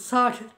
60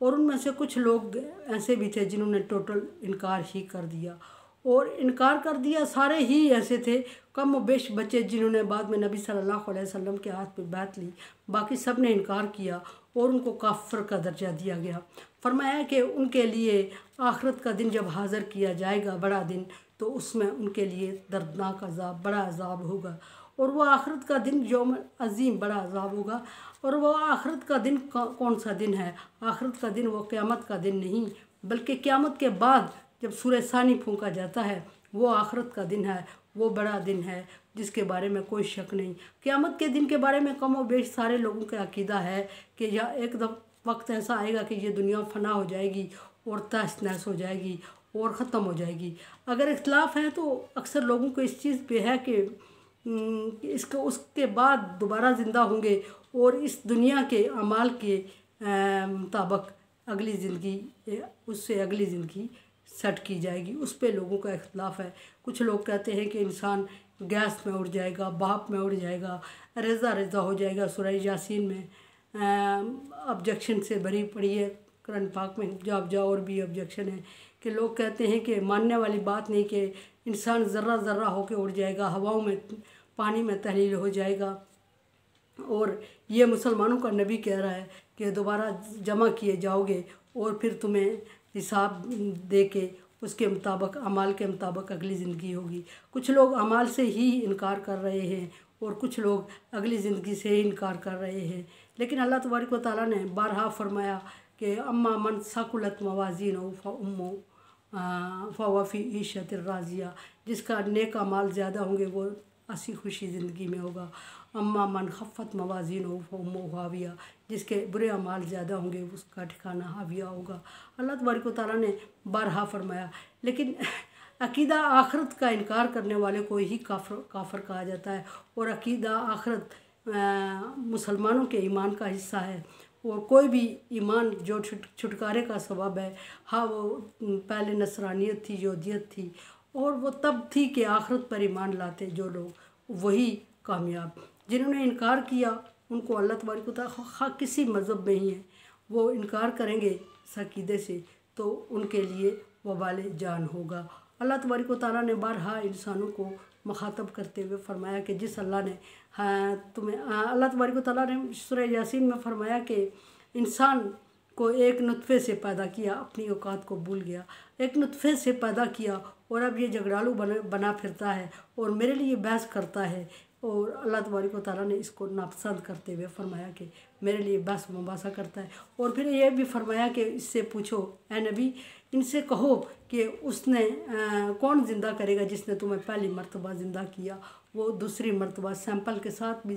اور ان میں سے کچھ لوگ ایسے بھی تھے جنہوں نے ٹوٹل انکار ہی کر دیا، اور انکار کر دیا سارے ہی ایسے تھے، کم و بیش بچے جنہوں نے بعد میں نبی صلی اللہ علیہ وسلم کے ہاتھ پہ بیعت لی، باقی سب نے انکار کیا اور ان کو کافر کا درجہ دیا گیا۔ فرمایا کہ ان کے لیے آخرت کا دن جب حاضر کیا جائے گا، بڑا دن، تو اس میں ان کے لیے دردناک عذاب، بڑا عذاب ہوگا، اور وہ آخرت کا دن یوم عظیم، بڑا عذاب ہوگا۔ اور وہ آخرت کا دن کون سا دن ہے؟ آخرت کا دن وہ قیامت کا دن نہیں، بلکہ قیامت کے بعد جب سورہ ثانی پھونکا جاتا ہے وہ آخرت کا دن ہے، وہ بڑا دن ہے جس کے بارے میں کوئی شک نہیں۔ قیامت کے دن کے بارے میں کم و بیش سارے لوگوں کا عقیدہ ہے کہ ایک وقت ایسا آئے گا کہ یہ دنیا فنا ہو جائے گی اور تہس نہس ہو جائے گی اور ختم ہو جائے گی۔ اگر اختلاف ہے تو اکثر لوگوں کو اس چیز پہ ہے کہ اس کے بعد دوبارہ زندہ ہوں گے اور اس دنیا کے اعمال کے مطابق اگلی زندگی، اس سے اگلی زندگی سیٹ کی جائے گی، اس پہ لوگوں کا اختلاف ہے۔ کچھ لوگ کہتے ہیں کہ انسان گیس میں اڑ جائے گا، بھاپ میں اڑ جائے گا، ریزہ ریزہ ہو جائے گا۔ سورہ یاسین میں آبجیکشن سے بھری پڑی ہے، قرآن پاک میں جا اور بھی آبجیکشن ہے کہ لوگ کہتے ہیں کہ ماننے والی بات نہیں کہ انسان ذرہ ذرہ ہو کے اڑ جائے گا، ہواؤں میں، پانی میں تحلیل ہو جائے گا، اور یہ مسلمانوں کا نبی کہہ رہا ہے کہ دوبارہ جمع کیے جاؤ گے اور پھر تمہیں حساب دے کے اس کے مطابق، اعمال کے مطابق اگلی زندگی ہوگی۔ کچھ لوگ اعمال سے ہی انکار کر رہے ہیں اور کچھ لوگ اگلی زندگی سے ہی انکار کر رہے ہیں، لیکن اللہ تبارک و تعالیٰ نے بارہا فرمایا کہ اما من ثقلت موازینہ فہو فی عیشۃ راضیہ، جس کا نیک اعمال زیادہ ہوں گے وہ ہنسی خوشی زندگی میں ہوگا۔ اما من خفت موازینہ فامہ ہاویہ، جس کے برے اعمال زیادہ ہوں گے اس کا ٹھکانہ ہاویہ ہوگا۔ اللہ تبارک و تعالیٰ نے بارہا فرمایا، لیکن عقیدہ آخرت کا انکار کرنے والے کو ہی کافر کہا جاتا ہے، اور عقیدہ آخرت مسلمانوں کے ایمان کا حصہ ہے، اور کوئی بھی ایمان جو چھٹکارے کا سبب ہے، ہاں وہ پہلے نصرانیت تھی، یہودیت تھی، اور وہ تب تھی کہ آخرت پر ایمان لاتے جو لوگ، وہی کامیاب۔ جنہوں نے انکار کیا ان کو اللہ تبارک و تعالیٰ کسی مذہب میں ہی ہے، وہ انکار کریں گے اس عقیدے سے تو ان کے لیے وبال جان ہوگا۔ اللہ تبارک و تعالیٰ نے بارہا انسانوں کو مخاطب کرتے ہوئے فرمایا کہ جس اللہ نے اللہ تبارک و تعالیٰ نے سورہ یاسین میں فرمایا کہ انسان کو ایک نطفے سے پیدا کیا، اپنی اوقات کو بھول گیا، ایک نطفے سے پیدا کیا اور اب یہ جھگڑالو بنا پھرتا ہے اور میرے لیے بحث کرتا ہے، اور اللہ تبارک و تعالیٰ نے اس کو ناپسند کرتے ہوئے فرمایا کہ میرے لیے بحث مباحثہ کرتا ہے، اور پھر یہ بھی فرمایا کہ اس سے پوچھو اے نبی، ان سے کہو کہ اس نے کون زندہ کرے گا جس نے تمہیں پہلی مرتبہ زندہ کیا، وہ دوسری مرتبہ سیمپل کے ساتھ بھی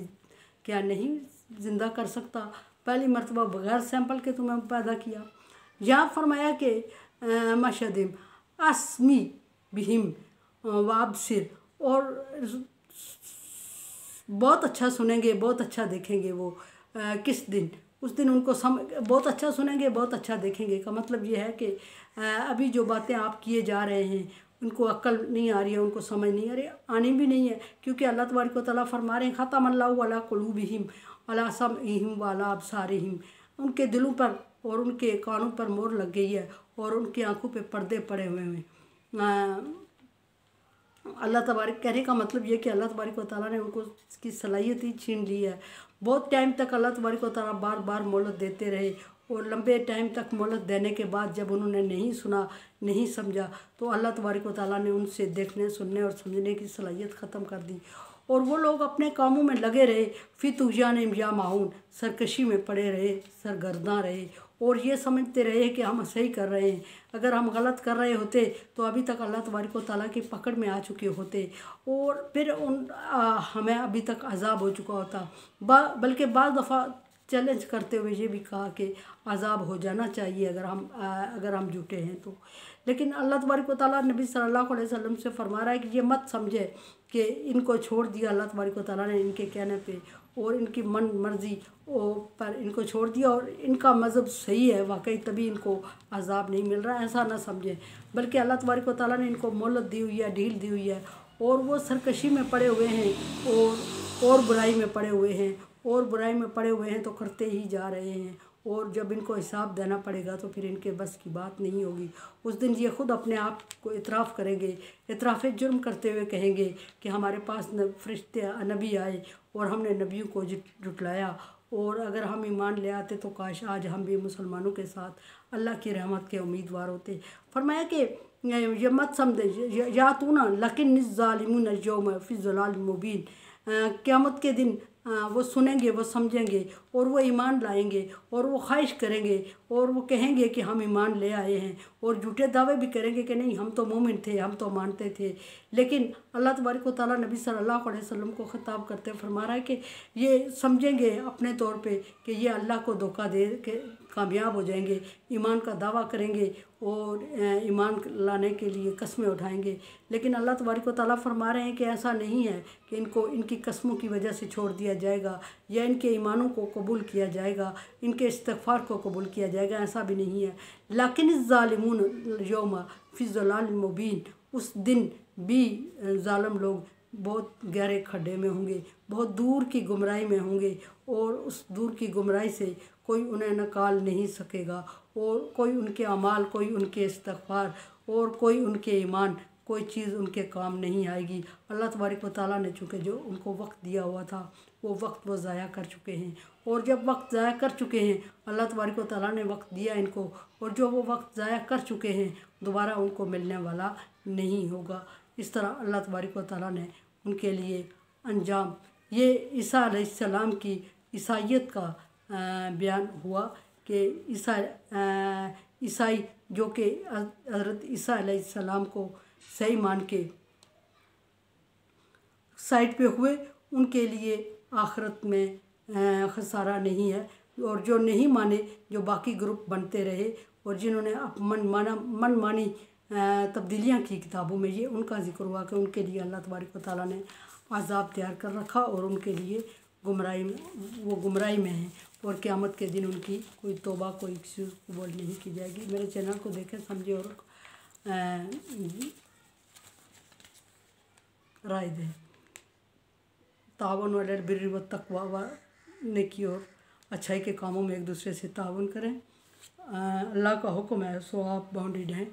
کیا نہیں زندہ کر سکتا؟ پہلی مرتبہ بغیر سیمپل کے تمہیں پیدا کیا۔ یہاں فرمایا کہ مشہدم اسمی بہم وابصر، اور بہت اچھا سنیں گے، بہت اچھا دیکھیں گے وہ کس دن، اس دن ان کو بہت اچھا سنیں گے، بہت اچھا دیکھیں گے کا مطلب یہ ہے کہ ابھی جو باتیں آپ کیے جا رہے ہیں ان کو عقل نہیں آ رہی ہے، ان کو سمجھ نہیں آ رہی، آنی بھی نہیں ہے، کیونکہ اللہ تبارک و تعالیٰ فرما رہے ہیں ختم اللہ علی قلوبہم وعلی سمعہم وعلی ابصارہم، ان کے دلوں پر اور ان کے کانوں پر مہر لگ گئی ہے اور ان کی آنکھوں پہ پردے پڑے ہوئے ہیں۔ اللہ تبارک کہنے کا مطلب یہ کہ اللہ تبارک و تعالیٰ نے ان کو اس کی صلاحیت ہی چھین لی ہے۔ بہت ٹائم تک اللہ تبارک و تعالیٰ بار بار مہلت دیتے رہے، اور لمبے ٹائم تک مہلت دینے کے بعد جب انہوں نے نہیں سنا، نہیں سمجھا، تو اللہ تبارک و تعالیٰ نے ان سے دیکھنے، سننے اور سمجھنے کی صلاحیت ختم کر دی، اور وہ لوگ اپنے کاموں میں لگے رہے، فی طغیانہم یعمہون، سرکشی میں پڑے رہے، سرگرداں رہے، اور یہ سمجھتے رہے کہ ہم صحیح کر رہے ہیں، اگر ہم غلط کر رہے ہوتے تو ابھی تک اللہ تبارک و تعالیٰ کی پکڑ میں آ چکے ہوتے، اور پھر ہمیں ابھی تک عذاب ہو چکا ہوتا، بلکہ بعض دفعہ چیلنج کرتے ہوئے یہ بھی کہا کہ عذاب ہو جانا چاہیے اگر ہم جھوٹے ہیں تو۔ لیکن اللہ تبارک و تعالیٰ نبی صلی اللہ علیہ وسلم سے فرما رہا ہے کہ یہ مت سمجھے کہ ان کو چھوڑ دیا اللہ تبارک و تعالیٰ نے ان کے کہنے پہ اور ان کی من مرضی پر ان کو چھوڑ دیا، اور ان کا مذہب صحیح ہے واقعی تبھی ان کو عذاب نہیں مل رہا، ایسا نہ سمجھیں، بلکہ اللہ تبارک و تعالیٰ نے ان کو مہلت دی ہوئی ہے، ڈھیل دی ہوئی ہے، اور وہ سرکشی میں پڑے ہوئے ہیں اور برائی میں پڑے ہوئے ہیں، اور برائی میں پڑے ہوئے ہیں تو کرتے ہی جا رہے ہیں، اور جب ان کو حساب دینا پڑے گا تو پھر ان کے بس کی بات نہیں ہوگی۔ اس دن یہ خود اپنے آپ کو اعتراف کریں گے، اعتراف جرم کرتے ہوئے کہیں گے کہ ہمارے پاس فرشتے نبی آئے اور ہم نے نبیوں کو جھٹلایا، اور اگر ہم ایمان لے آتے تو کاش آج ہم بھی مسلمانوں کے ساتھ اللہ کی رحمت کے امیدوار ہوتے۔ فرمایا کہ یہ مت سمجھے یاتونا لیکن الظالمون اليوم فی ضلال مبین، قیامت کے دن وہ سنیں گے، وہ سمجھیں گے اور وہ ایمان لائیں گے اور وہ خواہش کریں گے اور وہ کہیں گے کہ ہم ایمان لے آئے ہیں، اور جھوٹے دعوے بھی کریں گے کہ نہیں ہم تو مومن تھے، ہم تو مانتے تھے۔ لیکن اللہ تبارک و تعالیٰ نبی صلی اللہ علیہ وسلم کو خطاب کرتے فرما رہا ہے کہ یہ سمجھیں گے اپنے طور پہ کہ یہ اللہ کو دھوکہ دے کے کامیاب ہو جائیں گے، ایمان کا دعویٰ کریں گے اور ایمان لانے کے لیے قسمیں اٹھائیں گے، لیکن اللہ تبارک و تعالیٰ فرما رہے ہیں کہ ایسا نہیں ہے کہ ان کو ان کی قسموں کی وجہ سے چھوڑ دیا جائے گا یا ان کے ایمانوں کو قبول کیا جائے گا، ان کے استغفار کو قبول کیا جائے گا، ایسا بھی نہیں ہے۔ لیکن الظالمون اليوم فی ضلال مبین، اس دن بھی ظالم لوگ بہت گہرے کھڈے میں ہوں گے، بہت دور کی گمراہی میں ہوں گے، اور اس دور کی گمراہی سے کوئی انہیں نکال نہیں سکے گا، اور کوئی ان کے اعمال، کوئی ان کے استغفار اور کوئی ان کے ایمان، کوئی چیز ان کے کام نہیں آئے گی۔ اللہ تبارک و تعالیٰ نے چونکہ جو ان کو وقت دیا ہوا تھا وہ وقت وہ ضائع کر چکے ہیں، اور جب وقت ضائع کر چکے ہیں، اللہ تبارک و تعالیٰ نے وقت دیا ان کو، اور جو وہ وقت ضائع کر چکے ہیں دوبارہ ان کو ملنے والا نہیں ہوگا۔ اس طرح اللہ تبارک و تعالیٰ نے ان کے لیے انجام، یہ عیسیٰ علیہ السلام کی عیسائیت کا بیان ہوا کہ عیسائی جو کہ حضرت عیسیٰ علیہ السلام کو صحیح مان کے سائٹ پہ ہوئے، ان کے لیے آخرت میں خسارہ نہیں ہے، اور جو نہیں مانے، جو باقی گروپ بنتے رہے اور جنہوں نے من مانی تبدیلیاں کی کتابوں میں، یہ ان کا ذکر ہوا کہ ان کے لیے اللہ تبارک و تعالیٰ نے عذاب تیار کر رکھا اور ان کے لیے گمراہی میں ہیں، اور قیامت کے دن ان کی کوئی توبہ، کوئی چیز قبول نہیں کی جائے گی۔ میرے چینل کو دیکھیں، سمجھے اور رائے دیں۔ تعاون علی البر والتقوی، نیکی اور اچھائی کے کاموں میں ایک دوسرے سے تعاون کریں۔ اللہ کا حکم ہے سو آپ باؤنڈیڈ ہیں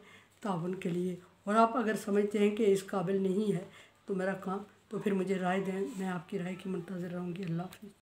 تعاون کے لیے، اور آپ اگر سمجھتے ہیں کہ اس قابل نہیں ہے تو میرا کام، تو پھر مجھے رائے دیں، میں آپ کی رائے کی منتظر رہوں گی۔ اللہ حافظ۔